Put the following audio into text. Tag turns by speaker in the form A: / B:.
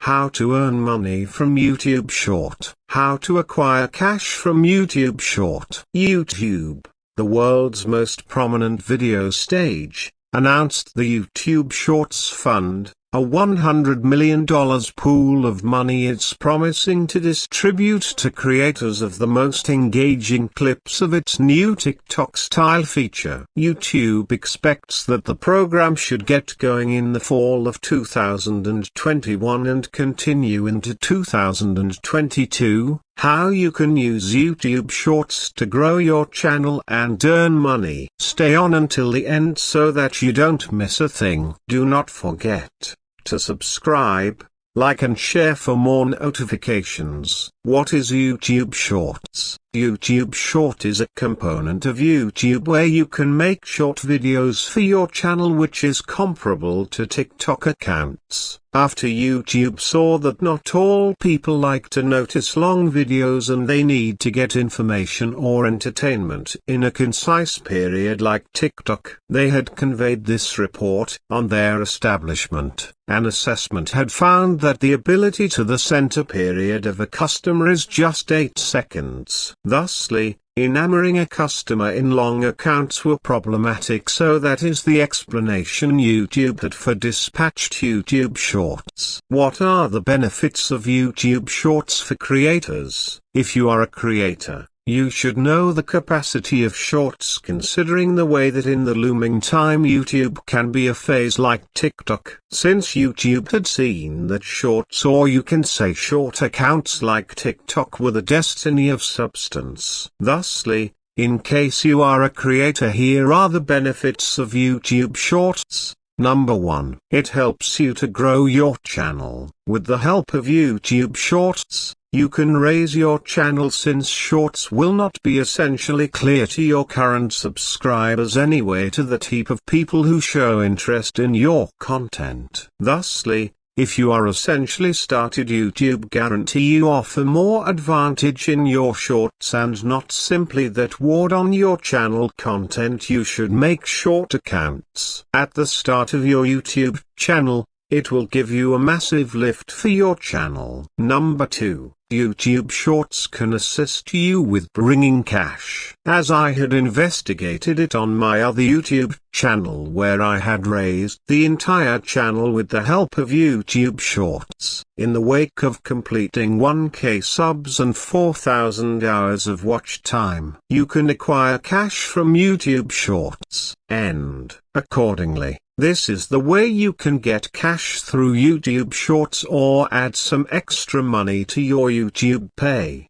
A: How to earn money from YouTube Short. How to acquire cash from YouTube Short. YouTube, the world's most prominent video stage, announced the YouTube Shorts Fund, a $100 million pool of money it's promising to distribute to creators of the most engaging clips of its new TikTok-style feature. YouTube expects that the program should get going in the fall of 2021 and continue into 2022. How you can use YouTube Shorts to grow your channel and earn money. Stay on until the end so that you don't miss a thing. Do not forget to subscribe, like and share for more notifications. What is YouTube Shorts? YouTube Short is a component of YouTube where you can make short videos for your channel, which is comparable to TikTok accounts. After YouTube saw that not all people like to notice long videos and they need to get information or entertainment in a concise period like TikTok, they had conveyed this report. On their establishment, an assessment had found that the ability to the center period of a customer is just 8 seconds. Thusly, enamoring a customer in long accounts were problematic, so that is the explanation YouTube had for dispatched YouTube Shorts. What are the benefits of YouTube Shorts for creators? If you are a creator, you should know the capacity of Shorts, considering the way that in the looming time YouTube can be a phase like TikTok. Since YouTube had seen that Shorts, or you can say short accounts like TikTok, were the destiny of substance. Thusly, in case you are a creator, here are the benefits of YouTube Shorts. Number 1. It helps you to grow your channel. With the help of YouTube Shorts, you can raise your channel, since Shorts will not be essentially clear to your current subscribers anyway, to that heap of people who show interest in your content. Thusly, if you are essentially started, YouTube guarantee you offer more advantage in your Shorts, and not simply that word on your channel content. You should make short accounts at the start of your YouTube channel. It will give you a massive lift for your channel. Number 2. YouTube Shorts can assist you with bringing cash. As I had investigated it on my other YouTube channel, where I had raised the entire channel with the help of YouTube Shorts, in the wake of completing 1K subs and 4,000 hours of watch time, you can acquire cash from YouTube Shorts, and, accordingly, this is the way you can get cash through YouTube Shorts or add some extra money to your YouTube Pay.